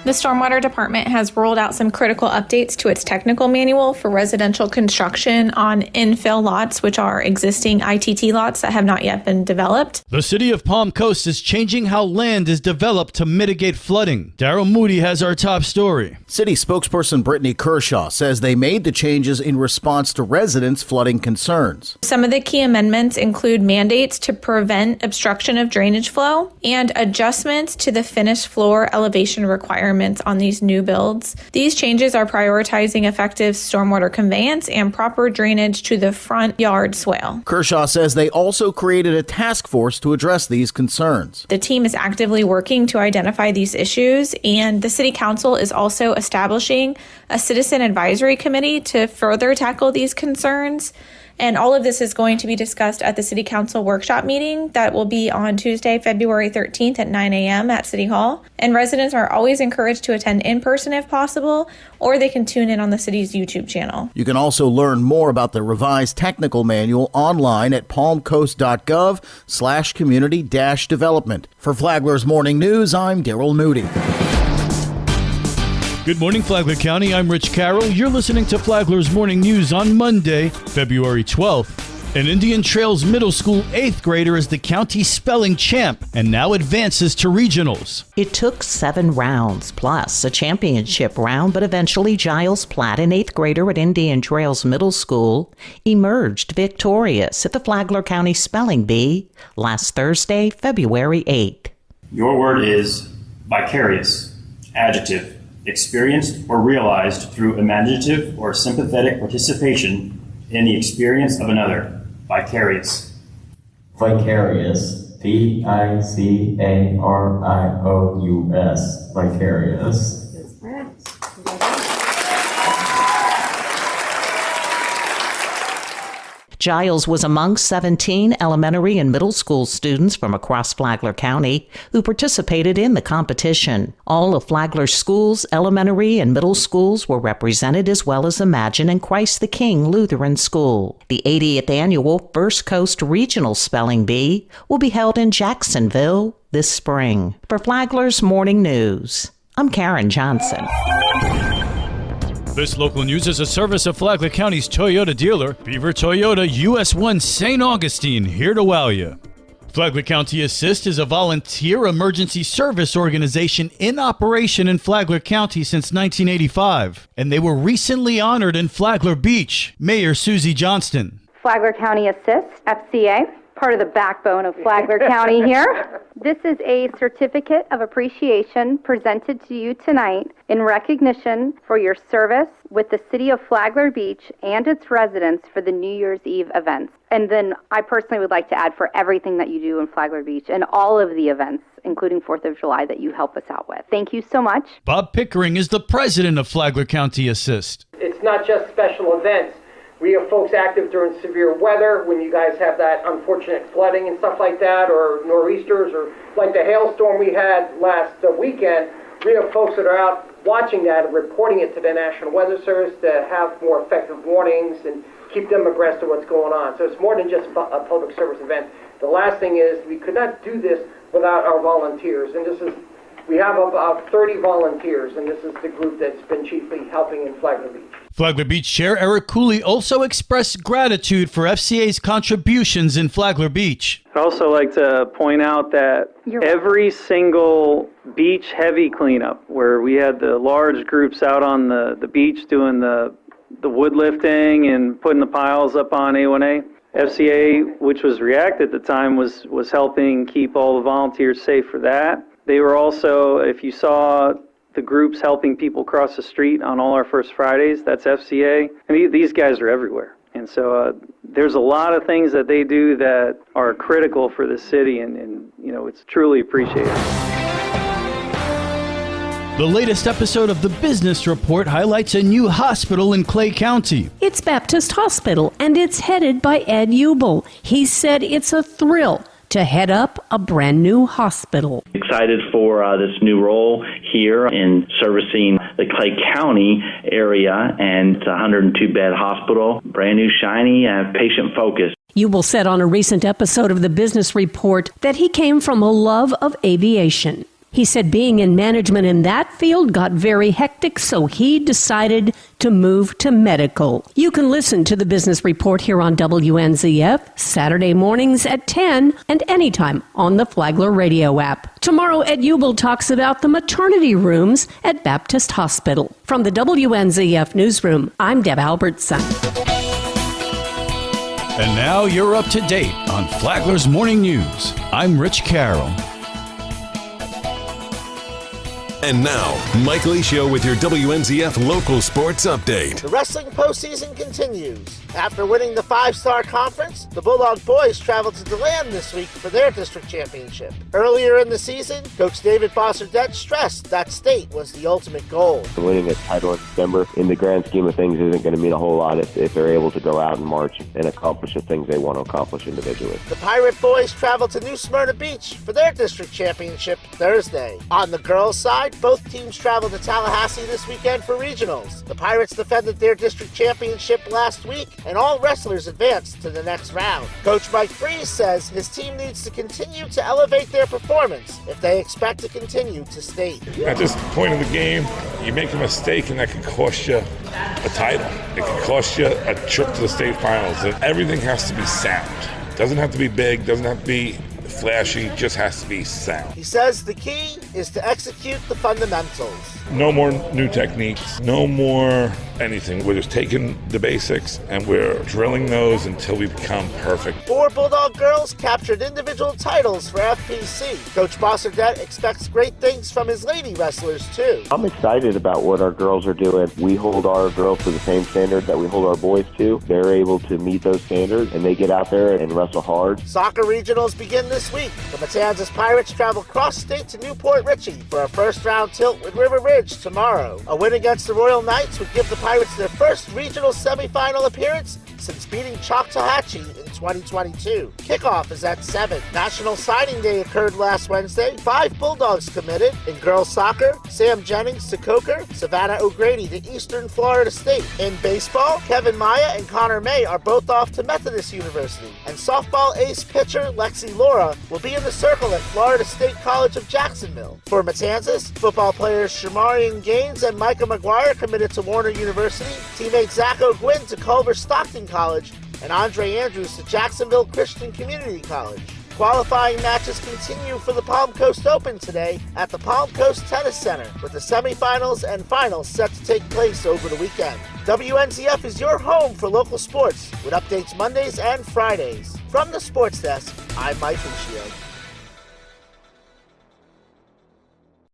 The Stormwater Department has rolled out some critical updates to its technical manual for residential construction on infill lots, which are existing ITT lots that have not yet been developed. The city of Palm Coast is changing how land is developed to mitigate flooding. Daryl Moody has our top story. City spokesperson Brittany Kershaw says they made the changes in response to residents' flooding concerns. Some of the key amendments include mandates to prevent obstruction of drainage flow and adjustments to the finished floor elevation requirements on these new builds. These changes are prioritizing effective stormwater conveyance and proper drainage to the front yard swale. Kershaw says they also created a task force to address these concerns. The team is actively working to identify these issues, and the City Council is also establishing a citizen advisory committee to further tackle these concerns. And all of this is going to be discussed at the City Council workshop meeting that will be on Tuesday, February 13th at 9 a.m. at City Hall. And residents are always encouraged to attend in person if possible, or they can tune in on the city's YouTube channel. You can also learn more about the revised technical manual online at palmcoast.gov/community-development. For Flagler's Morning News, I'm Daryl Moody. Good morning, Flagler County. I'm Rich Carroll. You're listening to Flagler's Morning News on Monday, February 12th. An Indian Trails Middle School 8th grader is the county spelling champ and now advances to regionals. It took 7 rounds, plus a championship round, but eventually Giles Platt, an 8th grader at Indian Trails Middle School, emerged victorious at the Flagler County Spelling Bee last Thursday, February 8th. Your word is vicarious, adjective. Experienced or realized through imaginative or sympathetic participation in the experience of another. Vicarious. Vicarious. V-I-C-A-R-I-O-U-S. Vicarious. Giles was among 17 elementary and middle school students from across Flagler County who participated in the competition. All of Flagler's schools, elementary and middle schools, were represented, as well as Imagine and Christ the King Lutheran School. The 80th annual First Coast Regional Spelling Bee will be held in Jacksonville this spring. For Flagler's Morning News, I'm Karen Johnson. This local news is a service of Flagler County's Toyota dealer, Beaver Toyota, US 1 St. Augustine, here to wow you. Flagler County Assist is a volunteer emergency service organization in operation in Flagler County since 1985, and they were recently honored in Flagler Beach. Mayor Susie Johnston. Flagler County Assist, FCA, part of the backbone of Flagler County here. This is a certificate of appreciation presented to you tonight in recognition for your service with the city of Flagler Beach and its residents for the New Year's Eve events. And then I personally would like to add for everything that you do in Flagler Beach and all of the events, including 4th of July, that you help us out with. Thank you so much. Bob Pickering is the president of Flagler County Assist. It's not just special events. We have folks active during severe weather, when you guys have that unfortunate flooding and stuff like that, or nor'easters, or like the hailstorm we had last weekend. We have folks that are out watching that and reporting it to the National Weather Service to have more effective warnings and keep them abreast of what's going on. So it's more than just a public service event. The last thing is we could not do this without our volunteers, and we have about 30 volunteers, and this is the group that's been chiefly helping in Flagler Beach. Flagler Beach Chair Eric Cooley also expressed gratitude for FCA's contributions in Flagler Beach. I'd also like to point out that every single beach heavy cleanup, where we had the large groups out on the beach doing the wood lifting and putting the piles up on A1A, FCA, which was REACT at the time, was helping keep all the volunteers safe for that. They were also, if you saw the groups helping people cross the street on all our First Fridays, that's FCA. And these guys are everywhere. And so there's a lot of things that they do that are critical for the city, and you know, it's truly appreciated. The latest episode of the Business Report highlights a new hospital in Clay County. It's Baptist Hospital, and it's headed by Ed Ubel. He said it's a thrill to head up a brand new hospital. Excited for this new role here in servicing the Clay County area, and it's a 102-bed hospital, brand new, shiny, patient-focused. Ubel said on a recent episode of the Business Report that he came from a love of aviation. He said being in management in that field got very hectic, so he decided to move to medical. You can listen to the Business Report here on WNZF Saturday mornings at 10 and anytime on the Flagler radio app. Tomorrow, Ed Ubel talks about the maternity rooms at Baptist Hospital. From the WNZF newsroom, I'm Deb Albertson. And now you're up to date on Flagler's Morning News. I'm Rich Carroll. And now, Mike Licio with your WNZF local sports update. The wrestling postseason continues. After winning the five-star conference, the Bulldog boys traveled to DeLand this week for their district championship. Earlier in the season, Coach David Fosserdette stressed that state was the ultimate goal. Winning a title in December, in the grand scheme of things, isn't going to mean a whole lot if they're able to go out in March and accomplish the things they want to accomplish individually. The Pirate boys traveled to New Smyrna Beach for their district championship Thursday. On the girls' side, both teams traveled to Tallahassee this weekend for regionals. The Pirates defended their district championship last week, and all wrestlers advanced to the next round. Coach Mike Freese says his team needs to continue to elevate their performance if they expect to continue to state. At this point in the game, you make a mistake and that could cost you a title. It could cost you a trip to the state finals. And everything has to be sound. Doesn't have to be big, doesn't have to be flashy, just has to be sound. He says the key is to execute the fundamentals. No more new techniques, no more anything. We're just taking the basics and we're drilling those until we become perfect. 4 Bulldog girls captured individual titles for FPC. Coach Fosserdette expects great things from his lady wrestlers too. I'm excited about what our girls are doing. We hold our girls to the same standard that we hold our boys to. They're able to meet those standards and they get out there and wrestle hard. Soccer regionals begin this week. The Matanzas Pirates travel cross-state to Newport Richey for a first-round tilt with River Ridge tomorrow. A win against the Royal Knights would give the Pirates their first regional semifinal appearance since beating Choctawhatchee in 2022. Kickoff is at 7. National Signing Day occurred last Wednesday. 5 Bulldogs committed. In girls soccer, Sam Jennings to Coker, Savannah O'Grady to Eastern Florida State. In baseball, Kevin Maya and Connor May are both off to Methodist University. And softball ace pitcher Lexi Laura will be in the circle at Florida State College of Jacksonville. For Matanzas, football players Shamarian Gaines and Micah McGuire committed to Warner University. Teammate Zach O'Gwynn to Culver Stockton College, and Andre Andrews to Jacksonville Christian Community College. Qualifying matches continue for the Palm Coast Open today at the Palm Coast Tennis Center, with the semifinals and finals set to take place over the weekend. WNZF is your home for local sports, with updates Mondays and Fridays. From the Sports Desk, I'm Mike Licio.